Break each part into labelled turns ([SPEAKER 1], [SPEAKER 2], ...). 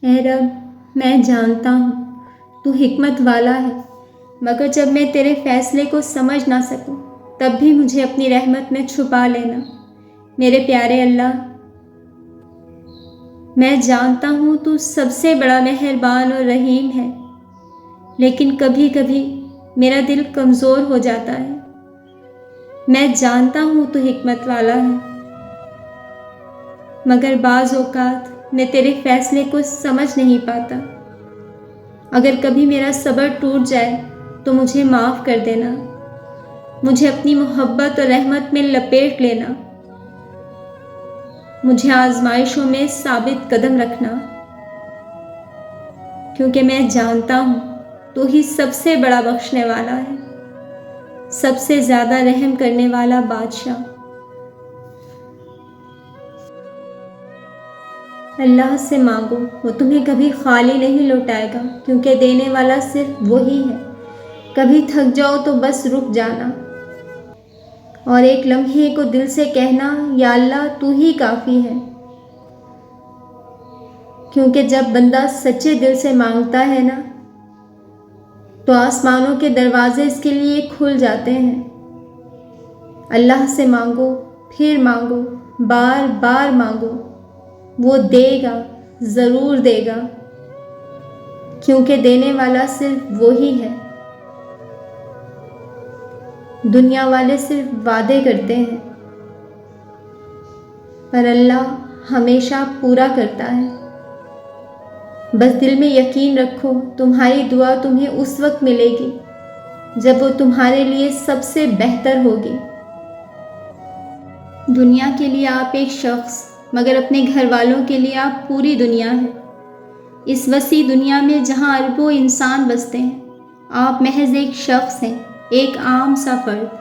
[SPEAKER 1] اے رب، میں جانتا ہوں تو حکمت والا ہے، مگر جب میں تیرے فیصلے کو سمجھ نہ سکوں تب بھی مجھے اپنی رحمت میں چھپا لینا۔ میرے پیارے اللہ، میں جانتا ہوں تو سب سے بڑا مہربان اور رحیم ہے، لیکن کبھی کبھی میرا دل کمزور ہو جاتا ہے۔ میں جانتا ہوں تو حکمت والا ہے، مگر بعض اوقات میں تیرے فیصلے کو سمجھ نہیں پاتا۔ اگر کبھی میرا صبر ٹوٹ جائے تو مجھے معاف کر دینا، مجھے اپنی محبت اور رحمت میں لپیٹ لینا، مجھے آزمائشوں میں ثابت قدم رکھنا، کیونکہ میں جانتا ہوں تو ہی سب سے بڑا بخشنے والا ہے، سب سے زیادہ رحم کرنے والا بادشاہ۔ اللہ سے مانگو، وہ تمہیں کبھی خالی نہیں لوٹائے گا، کیونکہ دینے والا صرف وہی ہے۔ کبھی تھک جاؤ تو بس رک جانا اور ایک لمحے کو دل سے کہنا، یا اللہ تو ہی کافی ہے، کیونکہ جب بندہ سچے دل سے مانگتا ہے نا تو آسمانوں کے دروازے اس کے لیے کھل جاتے ہیں۔ اللہ سے مانگو، پھر مانگو، بار بار مانگو، وہ دے گا، ضرور دے گا، کیونکہ دینے والا صرف وہی ہے۔ دنیا والے صرف وعدے کرتے ہیں، پر اللہ ہمیشہ پورا کرتا ہے۔ بس دل میں یقین رکھو، تمہاری دعا تمہیں اس وقت ملے گی جب وہ تمہارے لیے سب سے بہتر ہوگی۔ دنیا کے لیے آپ ایک شخص، مگر اپنے گھر والوں کے لیے آپ پوری دنیا ہیں۔ اس وسیع دنیا میں جہاں اربوں انسان بستے ہیں، آپ محض ایک شخص ہیں، ایک عام سا فرد۔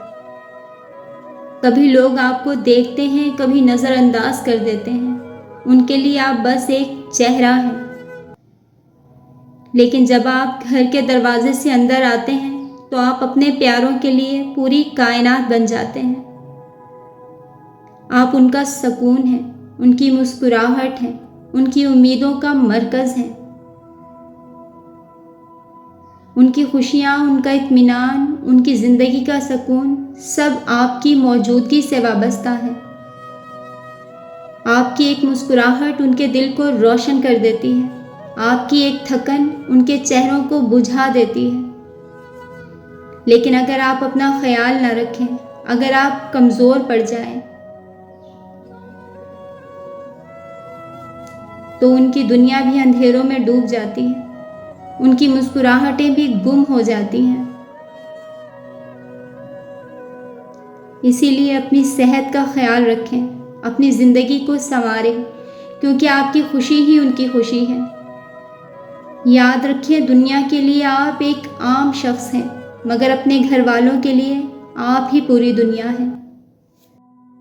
[SPEAKER 1] کبھی لوگ آپ کو دیکھتے ہیں، کبھی نظر انداز کر دیتے ہیں، ان کے لیے آپ بس ایک چہرہ ہیں، لیکن جب آپ گھر کے دروازے سے اندر آتے ہیں تو آپ اپنے پیاروں کے لیے پوری کائنات بن جاتے ہیں۔ آپ ان کا سکون ہیں، ان کی مسکراہٹ ہیں، ان کی امیدوں کا مرکز ہیں، ان کی خوشیاں، ان کا اطمینان، ان کی زندگی کا سکون سب آپ کی موجودگی سے وابستہ ہے۔ آپ کی ایک مسکراہٹ ان کے دل کو روشن کر دیتی ہے، آپ کی ایک تھکن ان کے چہروں کو بجھا دیتی ہے۔ لیکن اگر آپ اپنا خیال نہ رکھیں، اگر آپ کمزور پڑ جائیں تو ان کی دنیا بھی اندھیروں میں ڈوب جاتی ہے، ان کی مسکراہٹیں بھی گم ہو جاتی ہیں۔ اسی لیے اپنی صحت کا خیال رکھیں، اپنی زندگی کو سنواریں، کیونکہ آپ کی خوشی ہی ان کی خوشی ہے۔ یاد رکھیں، دنیا کے لیے آپ ایک عام شخص ہیں، مگر اپنے گھر والوں کے لیے آپ ہی پوری دنیا ہیں۔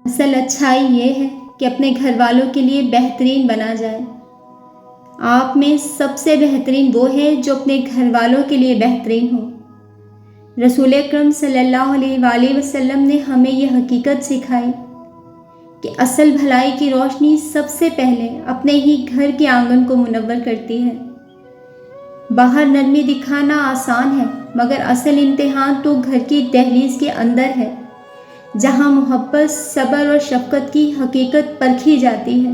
[SPEAKER 1] اصل اچھائی یہ ہے کہ اپنے گھر والوں کے لیے بہترین بنا جائے۔ آپ میں سب سے بہترین وہ ہے جو اپنے گھر والوں کے لیے بہترین ہو۔ رسول اکرم صلی اللہ علیہ وآلہ وسلم نے ہمیں یہ حقیقت سکھائی کہ اصل بھلائی کی روشنی سب سے پہلے اپنے ہی گھر کے آنگن کو منور کرتی ہے۔ باہر نرمی دکھانا آسان ہے، مگر اصل امتحان تو گھر کی دہلیز کے اندر ہے، جہاں محبت، صبر اور شفقت کی حقیقت پرکھی جاتی ہے۔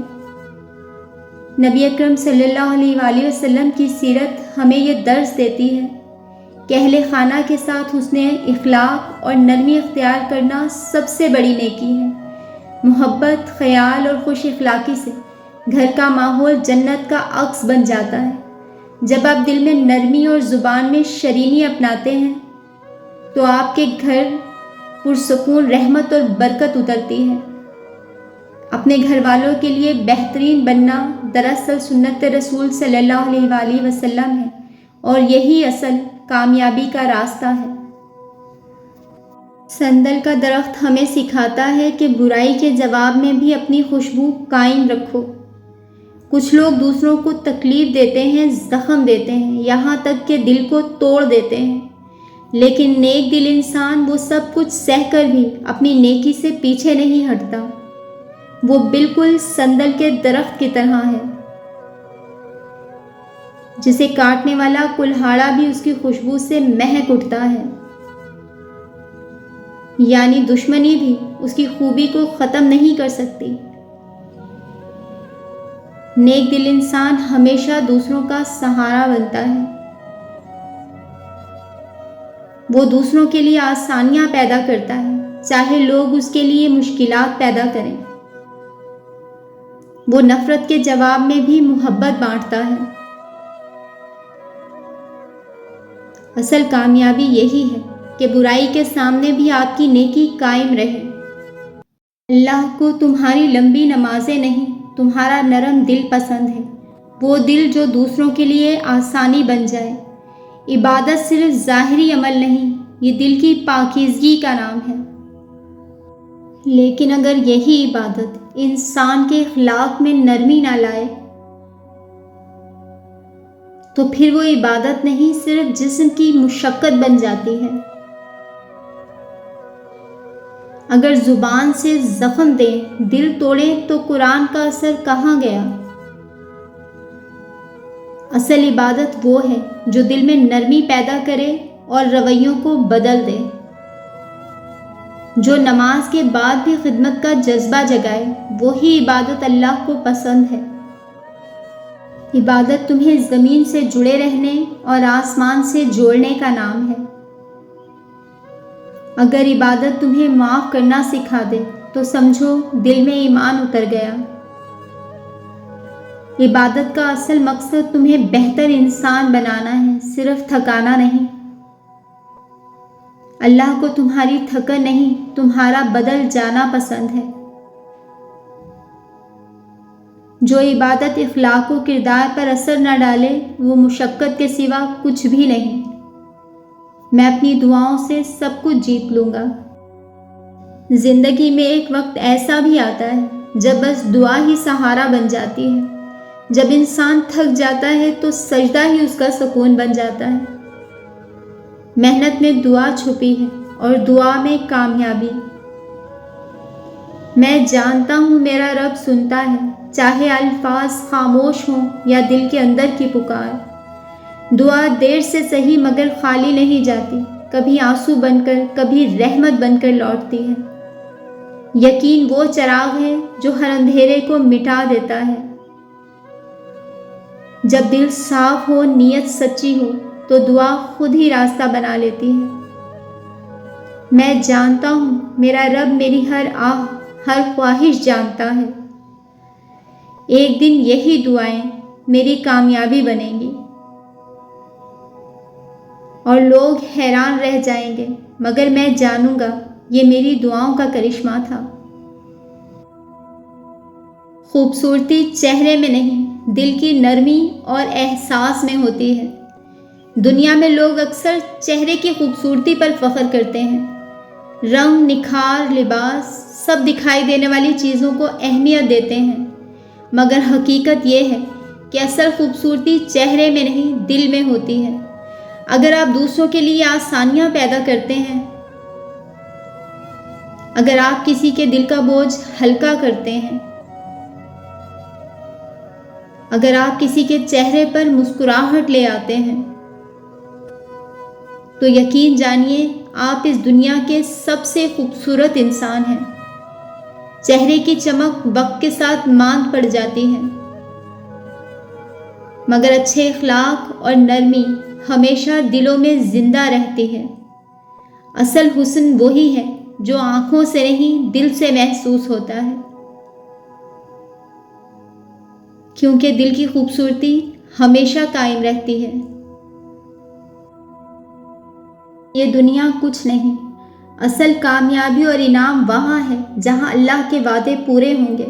[SPEAKER 1] نبی اکرم صلی اللہ علیہ وآلہ وسلم کی سیرت ہمیں یہ درس دیتی ہے کہ اہل خانہ کے ساتھ حسن اخلاق اور نرمی اختیار کرنا سب سے بڑی نیکی ہے۔ محبت، خیال اور خوش اخلاقی سے گھر کا ماحول جنت کا عکس بن جاتا ہے۔ جب آپ دل میں نرمی اور زبان میں شرینی اپناتے ہیں تو آپ کے گھر پرسکون رحمت اور برکت اترتی ہے۔ اپنے گھر والوں کے لیے بہترین بننا دراصل سنت رسول صلی اللہ علیہ وآلہ وسلم ہے، اور یہی اصل کامیابی کا راستہ ہے۔ سندل کا درخت ہمیں سکھاتا ہے کہ برائی کے جواب میں بھی اپنی خوشبو قائم رکھو۔ کچھ لوگ دوسروں کو تکلیف دیتے ہیں، زخم دیتے ہیں، یہاں تک کہ دل کو توڑ دیتے ہیں، لیکن نیک دل انسان وہ سب کچھ سہ کر بھی اپنی نیکی سے پیچھے نہیں ہٹتا۔ وہ بالکل سندل کے درخت کی طرح ہے۔ جسے کاٹنے والا کلہاڑا بھی اس کی خوشبو سے مہک اٹھتا ہے، یعنی دشمنی بھی اس کی خوبی کو ختم نہیں کر سکتی۔ نیک دل انسان ہمیشہ دوسروں کا سہارا بنتا ہے، وہ دوسروں کے لیے آسانیاں پیدا کرتا ہے، چاہے لوگ اس کے لیے مشکلات پیدا کریں۔ وہ نفرت کے جواب میں بھی محبت بانٹتا ہے۔ اصل کامیابی یہی ہے کہ برائی کے سامنے بھی آپ کی نیکی قائم رہے۔ اللہ کو تمہاری لمبی نمازیں نہیں، تمہارا نرم دل پسند ہے، وہ دل جو دوسروں کے لیے آسانی بن جائے۔ عبادت صرف ظاہری عمل نہیں، یہ دل کی پاکیزگی کا نام ہے۔ لیکن اگر یہی عبادت انسان کے اخلاق میں نرمی نہ لائے تو پھر وہ عبادت نہیں، صرف جسم کی مشقت بن جاتی ہے۔ اگر زبان سے زخم دیں، دل توڑیں تو قرآن کا اثر کہاں گیا؟ اصل عبادت وہ ہے جو دل میں نرمی پیدا کرے اور رویوں کو بدل دے، جو نماز کے بعد بھی خدمت کا جذبہ جگائے، وہی عبادت اللہ کو پسند ہے۔ عبادت تمہیں زمین سے جڑے رہنے اور آسمان سے جوڑنے کا نام ہے۔ اگر عبادت تمہیں معاف کرنا سکھا دے تو سمجھو دل میں ایمان اتر گیا۔ عبادت کا اصل مقصد تمہیں بہتر انسان بنانا ہے، صرف تھکانا نہیں۔ اللہ کو تمہاری تھکن نہیں، تمہارا بدل جانا پسند ہے۔ جو عبادت اخلاق و کردار پر اثر نہ ڈالے وہ مشقت کے سوا کچھ بھی نہیں۔ میں اپنی دعاؤں سے سب کچھ جیت لوں گا۔ زندگی میں ایک وقت ایسا بھی آتا ہے جب بس دعا ہی سہارا بن جاتی ہے۔ جب انسان تھک جاتا ہے تو سجدہ ہی اس کا سکون بن جاتا ہے۔ محنت میں دعا چھپی ہے اور دعا میں کامیابی۔ میں جانتا ہوں میرا رب سنتا ہے، چاہے الفاظ خاموش ہوں یا دل کے اندر کی پکار۔ دعا دیر سے صحیح مگر خالی نہیں جاتی، کبھی آنسو بن کر، کبھی رحمت بن کر لوٹتی ہے۔ یقین وہ چراغ ہے جو ہر اندھیرے کو مٹا دیتا ہے۔ جب دل صاف ہو، نیت سچی ہو تو دعا خود ہی راستہ بنا لیتی ہے۔ میں جانتا ہوں میرا رب میری ہر آہ، ہر خواہش جانتا ہے۔ ایک دن یہی دعائیں میری کامیابی بنیں گی اور لوگ حیران رہ جائیں گے، مگر میں جانوں گا یہ میری دعاؤں کا کرشمہ تھا۔ خوبصورتی چہرے میں نہیں، دل کی نرمی اور احساس میں ہوتی ہے۔ دنیا میں لوگ اکثر چہرے کی خوبصورتی پر فخر کرتے ہیں، رنگ، نکھار، لباس، سب دکھائی دینے والی چیزوں کو اہمیت دیتے ہیں، مگر حقیقت یہ ہے کہ اصل خوبصورتی چہرے میں نہیں، دل میں ہوتی ہے۔ اگر آپ دوسروں کے لیے آسانیاں پیدا کرتے ہیں، اگر آپ کسی کے دل کا بوجھ ہلکا کرتے ہیں، اگر آپ کسی کے چہرے پر مسکراہٹ لے آتے ہیں، تو یقین جانیے آپ اس دنیا کے سب سے خوبصورت انسان ہیں۔ چہرے کی چمک وقت کے ساتھ ماند پڑ جاتی ہے، مگر اچھے اخلاق اور نرمی ہمیشہ دلوں میں زندہ رہتی ہے۔ اصل حسن وہی ہے جو آنکھوں سے نہیں، دل سے محسوس ہوتا ہے، کیونکہ دل کی خوبصورتی ہمیشہ قائم رہتی ہے۔ یہ دنیا کچھ نہیں، اصل کامیابی اور انعام وہاں ہے جہاں اللہ کے وعدے پورے ہوں گے۔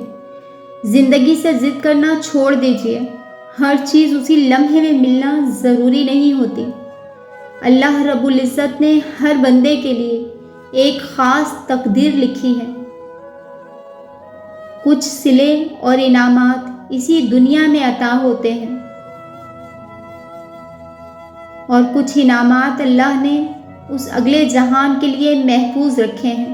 [SPEAKER 1] زندگی سے ضد کرنا چھوڑ دیجیے، ہر چیز اسی لمحے میں ملنا ضروری نہیں ہوتی۔ اللہ رب العزت نے ہر بندے کے لیے ایک خاص تقدیر لکھی ہے۔ کچھ صلے اور انعامات اسی دنیا میں عطا ہوتے ہیں اور کچھ انعامات اللہ نے اس اگلے جہان کے لیے محفوظ رکھے ہیں،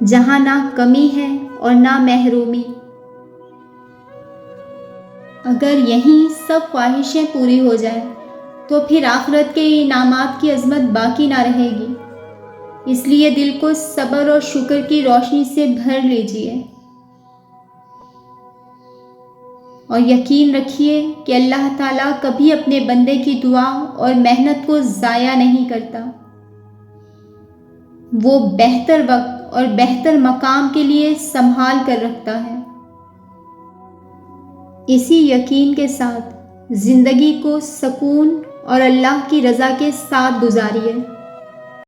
[SPEAKER 1] جہاں نہ کمی ہے اور نہ محرومی۔ اگر یہیں سب خواہشیں پوری ہو جائیں تو پھر آخرت کے انعامات کی عظمت باقی نہ رہے گی۔ اس لیے دل کو صبر اور شکر کی روشنی سے بھر لیجئے اور یقین رکھیے کہ اللہ تعالیٰ کبھی اپنے بندے کی دعا اور محنت کو ضائع نہیں کرتا۔ وہ بہتر وقت اور بہتر مقام کے لیے سنبھال کر رکھتا ہے۔ اسی یقین کے ساتھ زندگی کو سکون اور اللہ کی رضا کے ساتھ گزاریے۔